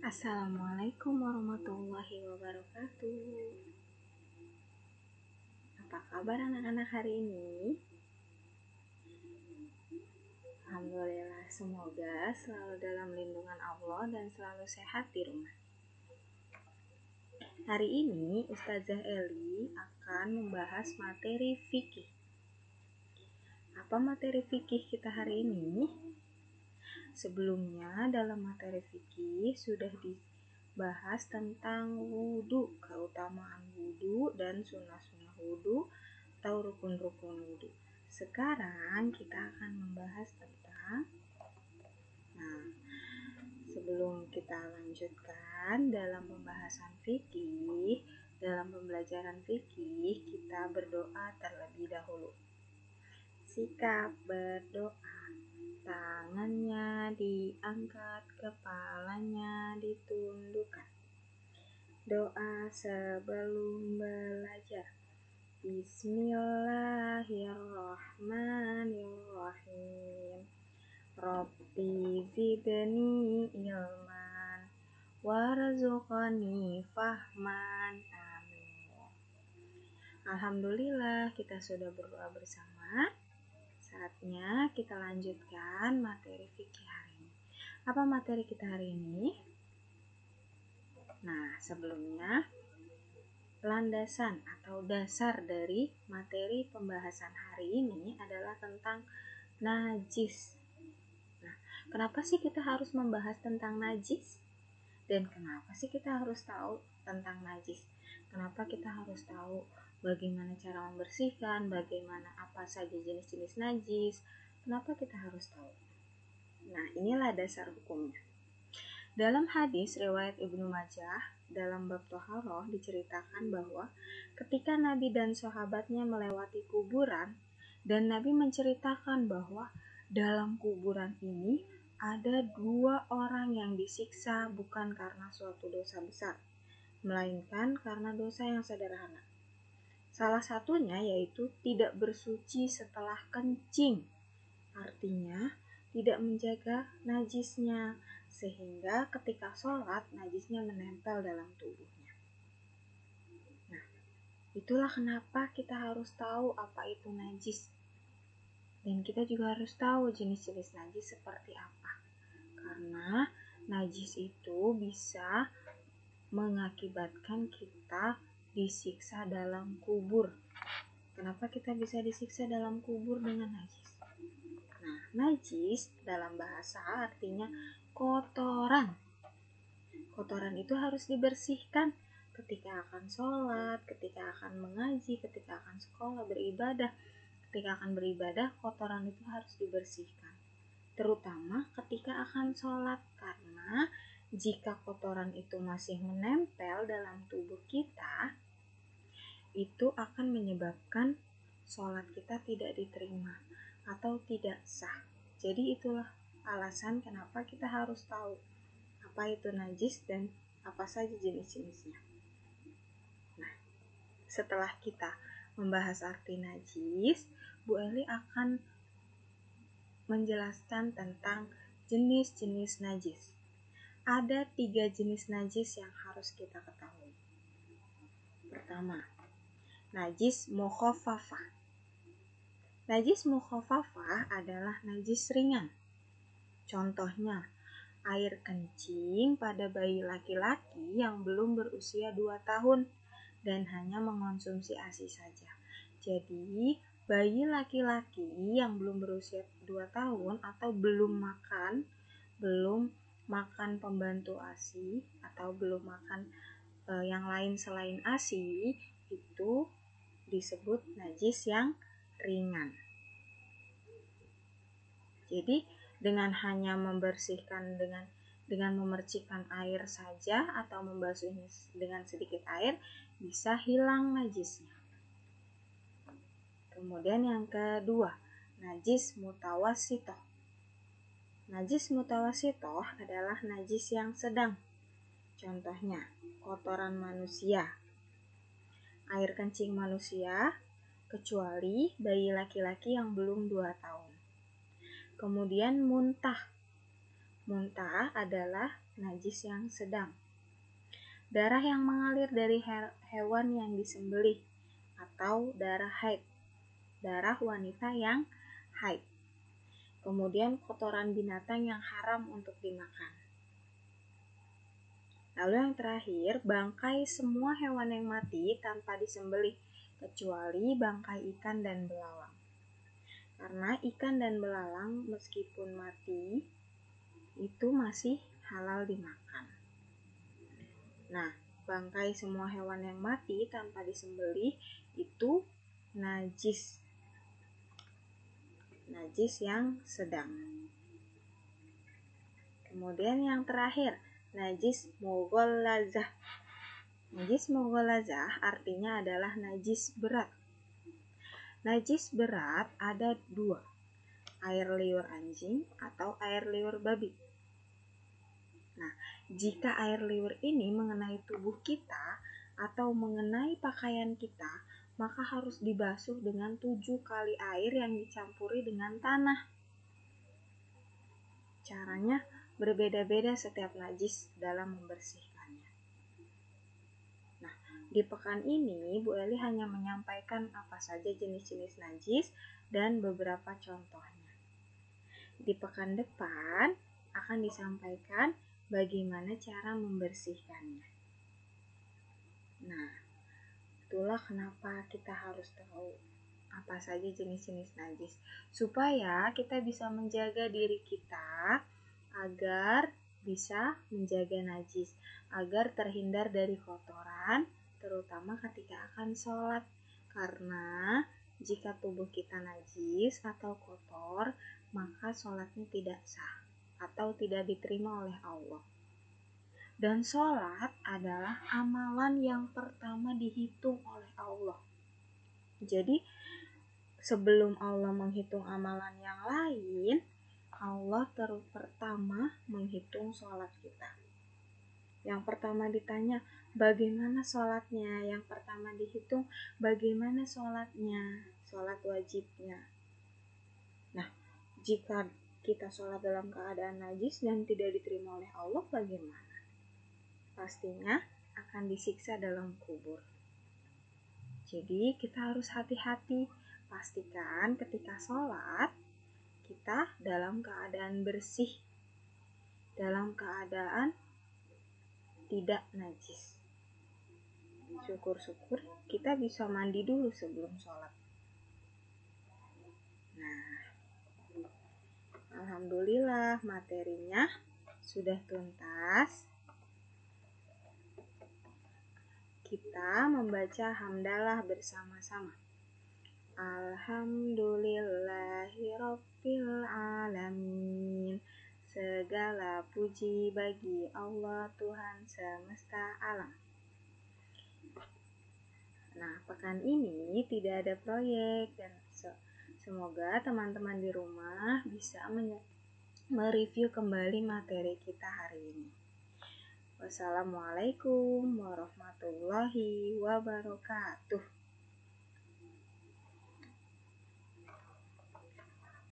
Assalamualaikum warahmatullahi wabarakatuh. Apa kabar anak-anak hari ini? Alhamdulillah, semoga selalu dalam lindungan Allah dan selalu sehat di rumah. Hari ini Ustazah Eli akan membahas materi fikih. Apa materi fikih kita hari ini? Sebelumnya dalam materi fikih sudah dibahas tentang wudhu, keutamaan wudhu dan sunnah-sunnah wudhu atau rukun-rukun wudhu. Sekarang kita akan membahas tentang sebelum kita lanjutkan dalam pembahasan fikih, dalam pembelajaran fikih, kita berdoa terlebih dahulu. Sikap berdoa. Tangannya diangkat, kepalanya ditundukkan. Doa sebelum belajar. Bismillahirrahmanirrahim. Rabbi zidni ilman warzuqni fahman. Amin. Alhamdulillah, kita sudah berdoa bersama. Saatnya kita lanjutkan materi fikih hari ini. Apa materi kita hari ini? Nah, sebelumnya landasan atau dasar dari materi pembahasan hari ini adalah tentang najis. Nah, kenapa sih kita harus membahas tentang najis? Dan kenapa sih kita harus tahu tentang najis? Kenapa kita harus tahu bagaimana cara membersihkan, bagaimana apa saja jenis-jenis najis? Kenapa kita harus tahu? Nah, inilah dasar hukumnya. Dalam hadis riwayat Ibnu Majah, dalam bab Thaharah diceritakan bahwa ketika Nabi dan sahabatnya melewati kuburan, dan Nabi menceritakan bahwa dalam kuburan ini ada 2 orang yang disiksa bukan karena suatu dosa besar, melainkan karena dosa yang sederhana. Salah satunya yaitu tidak bersuci setelah kencing, artinya tidak menjaga najisnya, sehingga ketika sholat najisnya menempel dalam tubuhnya. Nah, itulah kenapa kita harus tahu apa itu najis. Dan kita juga harus tahu jenis-jenis najis seperti apa. Karena najis itu bisa mengakibatkan kita disiksa dalam kubur. Kenapa kita bisa disiksa dalam kubur dengan najis? Nah, najis dalam bahasa artinya kotoran. Kotoran itu harus dibersihkan ketika akan sholat, ketika akan mengaji, ketika akan sekolah, beribadah. Ketika akan beribadah, kotoran itu harus dibersihkan. Terutama ketika akan sholat, karena jika kotoran itu masih menempel dalam tubuh kita, itu akan menyebabkan sholat kita tidak diterima atau tidak sah. Jadi itulah alasan kenapa kita harus tahu apa itu najis dan apa saja jenis-jenisnya. Nah, setelah kita membahas arti najis, Bu Eli akan menjelaskan tentang jenis-jenis najis. Ada 3 jenis najis yang harus kita ketahui. Pertama, najis mukhaffafah. Najis mukhaffafah adalah najis ringan. Contohnya, air kencing pada bayi laki-laki yang belum berusia 2 tahun dan hanya mengonsumsi ASI saja. Jadi, bayi laki-laki yang belum berusia 2 tahun atau belum makan pembantu ASI atau belum makan yang lain selain ASI, itu disebut najis yang ringan. Jadi dengan hanya membersihkan dengan memercikkan air saja atau membasuhnya dengan sedikit air bisa hilang najisnya. Kemudian yang kedua, najis mutawassithah. Najis mutawassithah adalah najis yang sedang. Contohnya, kotoran manusia, air kencing manusia, kecuali bayi laki-laki yang belum 2 tahun. Kemudian muntah. Muntah adalah najis yang sedang. Darah yang mengalir dari hewan yang disembelih atau darah haid, darah wanita yang haid. Kemudian kotoran binatang yang haram untuk dimakan. Lalu yang terakhir, bangkai semua hewan yang mati tanpa disembelih, kecuali bangkai ikan dan belalang. Karena ikan dan belalang meskipun mati, itu masih halal dimakan. Nah, bangkai semua hewan yang mati tanpa disembelih itu najis yang sedang. Kemudian yang terakhir, najis mughallazah. Najis mughallazah artinya adalah najis berat. Najis berat ada 2, air liur anjing atau air liur babi. Nah, jika air liur ini mengenai tubuh kita atau mengenai pakaian kita, maka harus dibasuh dengan 7 kali air yang dicampuri dengan tanah. Caranya berbeda-beda setiap najis dalam membersihkannya. Nah, di pekan ini Bu Eli hanya menyampaikan apa saja jenis-jenis najis dan beberapa contohnya. Di pekan depan akan disampaikan bagaimana cara membersihkannya. Nah, itulah kenapa kita harus tahu apa saja jenis-jenis najis, supaya kita bisa menjaga diri kita agar bisa menjaga najis, agar terhindar dari kotoran, terutama ketika akan sholat. Karena jika tubuh kita najis atau kotor, maka sholatnya tidak sah atau tidak diterima oleh Allah. Dan sholat adalah amalan yang pertama dihitung oleh Allah. Jadi sebelum Allah menghitung amalan yang lain, Allah pertama menghitung sholat kita. Yang pertama ditanya, bagaimana sholatnya? Yang pertama dihitung, bagaimana sholatnya? Sholat wajibnya. Nah, jika kita sholat dalam keadaan najis dan tidak diterima oleh Allah, bagaimana? Pastinya akan disiksa dalam kubur. Jadi kita harus hati-hati, pastikan ketika sholat kita dalam keadaan bersih, dalam keadaan tidak najis. Syukur-syukur kita bisa mandi dulu sebelum sholat. Nah, alhamdulillah materinya sudah tuntas. Kita membaca hamdalah bersama-sama. Alhamdulillahirabbil alamin. Segala puji bagi Allah Tuhan semesta alam. Nah, pekan ini tidak ada proyek dan semoga teman-teman di rumah bisa mereview kembali materi kita hari ini. Wassalamualaikum warahmatullahi wabarakatuh.